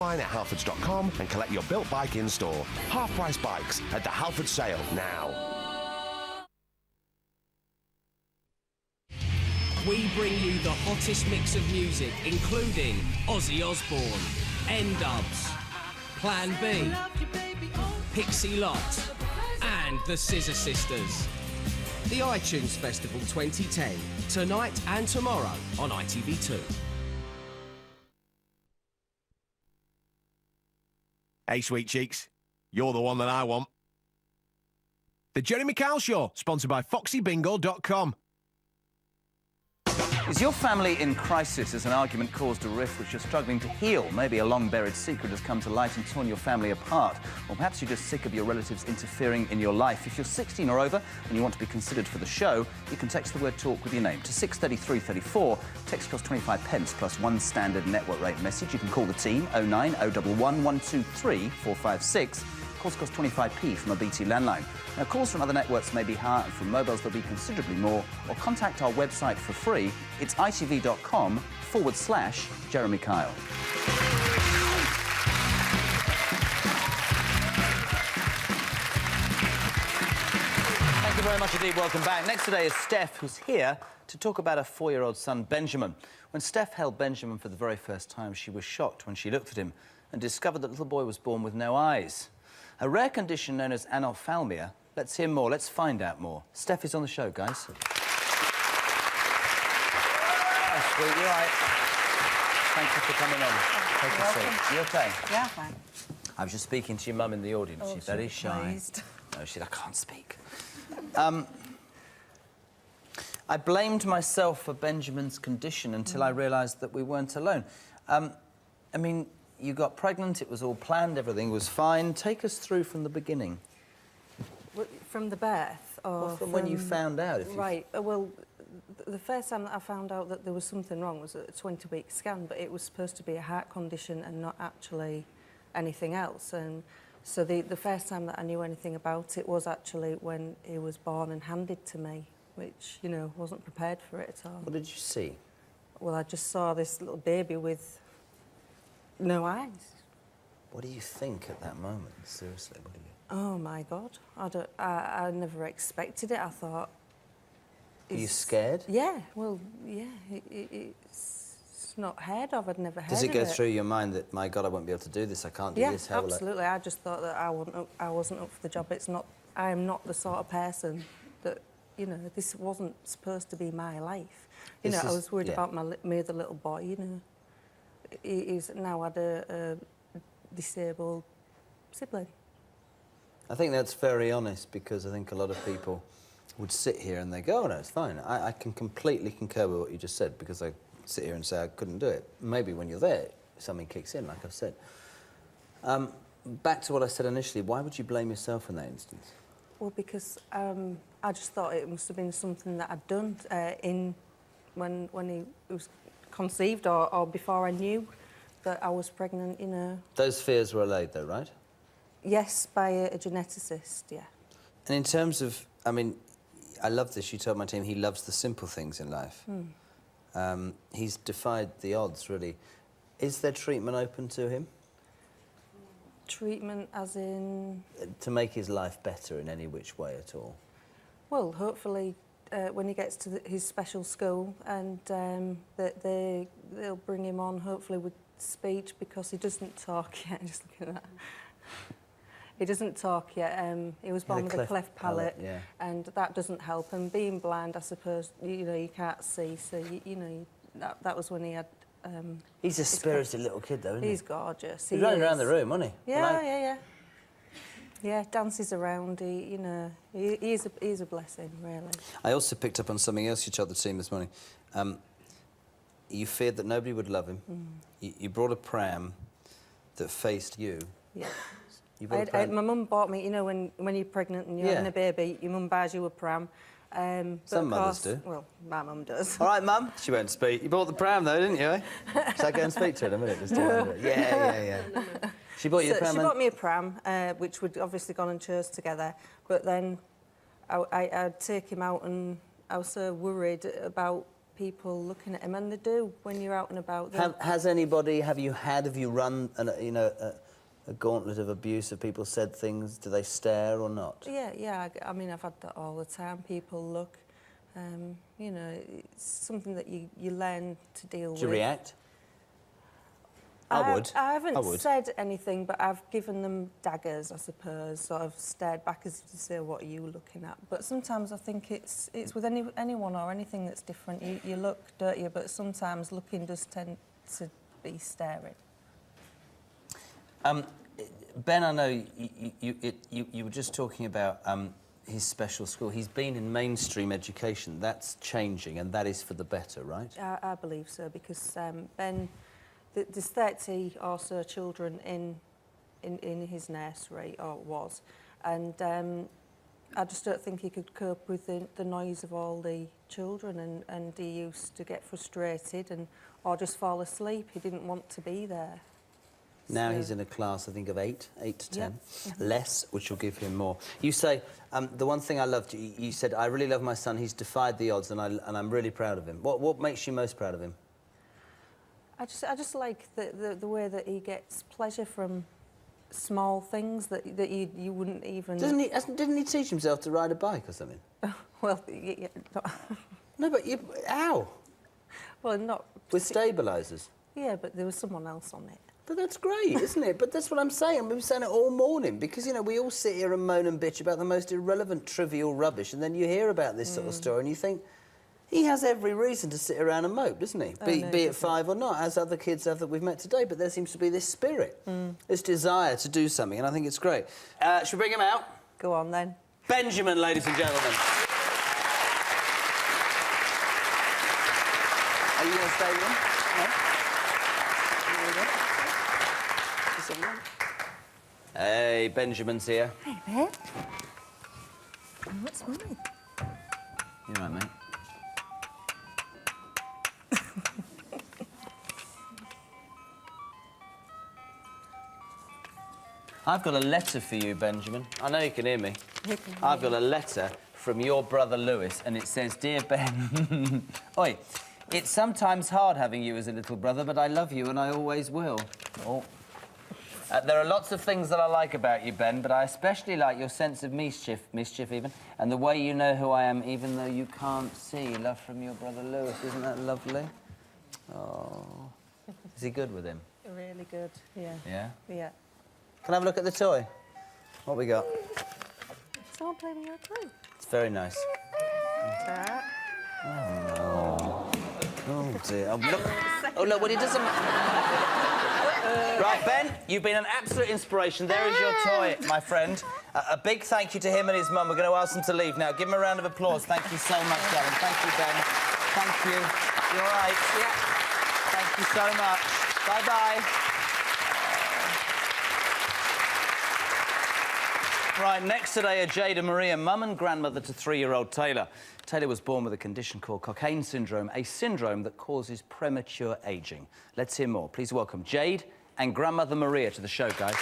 Online at halfords.com and collect your built bike in store. Half-price bikes at the Halford sale now. We bring you the hottest mix of music, including Ozzy Osbourne, N-Dubs, Plan B, Pixie Lott, and the Scissor Sisters. The iTunes Festival 2010, tonight and tomorrow on ITV2. Hey, sweet cheeks, you're the one that I want. The Jeremy Kyle Show, sponsored by FoxyBingo.com. Is your family in crisis as an argument caused a rift which you're struggling to heal? Maybe a long-buried secret has come to light and torn your family apart. Or perhaps you're just sick of your relatives interfering in your life. If you're 16 or over and you want to be considered for the show, you can text the word TALK with your name to 63334. Text costs 25 pence plus one standard network rate message. You can call the team 09 011 123 456. Calls cost 25p from a BT landline. Now, calls from other networks may be higher, and from mobiles they'll be considerably more, or contact our website for free. It's itv.com/Jeremy Kyle. Thank you very much indeed. Welcome back. Next today is Steph, who's here to talk about her 4-year-old son, Benjamin. When Steph held Benjamin for the very first time, she was shocked when she looked at him and discovered that the little boy was born with no eyes. A rare condition known as anophthalmia. Let's hear more. Let's find out more. Steph is on the show, guys. Oh, sweet, you all right? Thank you for coming on. Take a seat. You OK? Yeah, fine. I was just speaking to your mum in the audience. Oh, she's very shy. Pleased. No, she said, I can't speak. I blamed myself for Benjamin's condition until I realised that we weren't alone. I mean, you got pregnant, it was all planned, everything was fine. Take us through from the beginning. From the birth? Or well, from when you found out? Right, well, the first time that I found out that there was something wrong was at a 20-week scan, but it was supposed to be a heart condition and not actually anything else. And so the first time that I knew anything about it was actually when he was born and handed to me, which, you know, wasn't prepared for it at all. What did you see? Well, I just saw this little baby with no eyes. What do you think at that moment? Seriously, what do you... Oh, my God. I never expected it. I thought... Are you scared? Yeah, well, yeah. It's not heard of. I'd never heard of it. Does it go through your mind that, my God, I won't be able to do this, I can't do this? Yeah, absolutely. I just thought that I wasn't up for the job. I am not the sort of person that, you know, this wasn't supposed to be my life. You know, I was worried about my other little boy, you know. He's now had a disabled sibling. I think that's very honest, because I think a lot of people would sit here and they go, oh, no, it's fine. I can completely concur with what you just said, because I sit here and say I couldn't do it. Maybe when you're there, something kicks in, like I've said. Back to what I said initially, why would you blame yourself in that instance? Well, because I just thought it must have been something that I'd done when he was conceived or before I knew that I was pregnant, you know. Those fears were allayed, though, right? Yes, by a geneticist, yeah. And in terms of, I mean, I love this. You told my team he loves the simple things in life. He's defied the odds, really. Is there treatment open to him? Treatment as in... To make his life better in any which way at all? Well, hopefully, when he gets to his special school and they'll bring him on, hopefully, with speech, because he doesn't talk yet. Just looking at that. He doesn't talk yet. He was born with a cleft palate, yeah. And that doesn't help. And being blind, I suppose, you know, you can't see. So, you know, that was when he had... he's a spirited little kid, though, isn't he? He's gorgeous. He's running around the room, wasn't he? Yeah, yeah, dances around. You know, he's a blessing, really. I also picked up on something else you told the team this morning. You feared that nobody would love him. You brought a pram that faced you. Yeah. My mum bought me, you know, when you're pregnant and you're having a baby, your mum buys you a pram. Some mothers do. Well, my mum does. All right, Mum. She won't speak. You bought the pram, though, didn't you, eh? Shall I go and speak to her in a minute? Just yeah. She bought you a pram? She bought me a pram, which we'd obviously gone and chose together. But then I'd take him out and I was so worried about people looking at him, and they do when you're out and about. Have you run, a gauntlet of abuse? Have people said things? Do they stare or not? Yeah. I mean, I've had that all the time. People look. You know, it's something that you learn to deal with. Do you react? I would. I haven't said anything, but I've given them daggers, I suppose, sort of stared back as to say, what are you looking at? But sometimes I think it's with anyone or anything that's different. You look dirtier, but sometimes looking does tend to be staring. Ben, I know you were just talking about his special school. He's been in mainstream education. That's changing, and that is for the better, right? I believe so, because Ben... There's 30 or so children in his nursery, or was, and I just don't think he could cope with the noise of all the children, and he used to get frustrated or just fall asleep. He didn't want to be there. Now he's in a class, I think, of 8 to 10. Yeah. Less, which will give him more. You say, the one thing I loved, you said, I really love my son, he's defied the odds, and I'm really proud of him. What makes you most proud of him? I just like the way that he gets pleasure from small things that you wouldn't even... Didn't he teach himself to ride a bike or something? Well, yeah, No, but how? Well, not... With stabilisers? Yeah, but there was someone else on it. But that's great, isn't it? But that's what I'm saying. We've been saying it all morning because, you know, we all sit here and moan and bitch about the most irrelevant, trivial rubbish, and then you hear about this sort of story and you think... He has every reason to sit around and mope, doesn't he? Be it 5 or not, as other kids have that we've met today. But there seems to be this spirit, this desire to do something, and I think it's great. Should we bring him out? Go on, then. Benjamin, ladies and gentlemen. Are you going to stay with him? No? Hey, Benjamin's here. Hey, babe. What's wrong? You all right, mate? I've got a letter for you, Benjamin. I know you can hear me. I've got a letter from your brother Lewis, and it says, Dear Ben... Oi, it's sometimes hard having you as a little brother, but I love you and I always will. Oh. There are lots of things that I like about you, Ben, but I especially like your sense of mischief even, and the way you know who I am, even though you can't see. Love from your brother Lewis. Isn't that lovely? Oh. Is he good with him? Really good, yeah. Yeah? Yeah. Can I have a look at the toy? What we got? Someone play with your toy. It's very nice. Oh, no. Oh, dear. Oh, look, well, he doesn't... Right, Ben, you've been an absolute inspiration. There is your toy, my friend. A big thank you to him and his mum. We're going to ask them to leave now. Give him a round of applause. Thank you so much, darling. Thank you, Ben. Thank you. You all right? Yeah. Thank you so much. Bye-bye. Right, next today are Jade and Maria, mum and grandmother to 3-year-old Taylor. Taylor was born with a condition called Cockayne syndrome, a syndrome that causes premature ageing. Let's hear more. Please welcome Jade and grandmother Maria to the show, guys.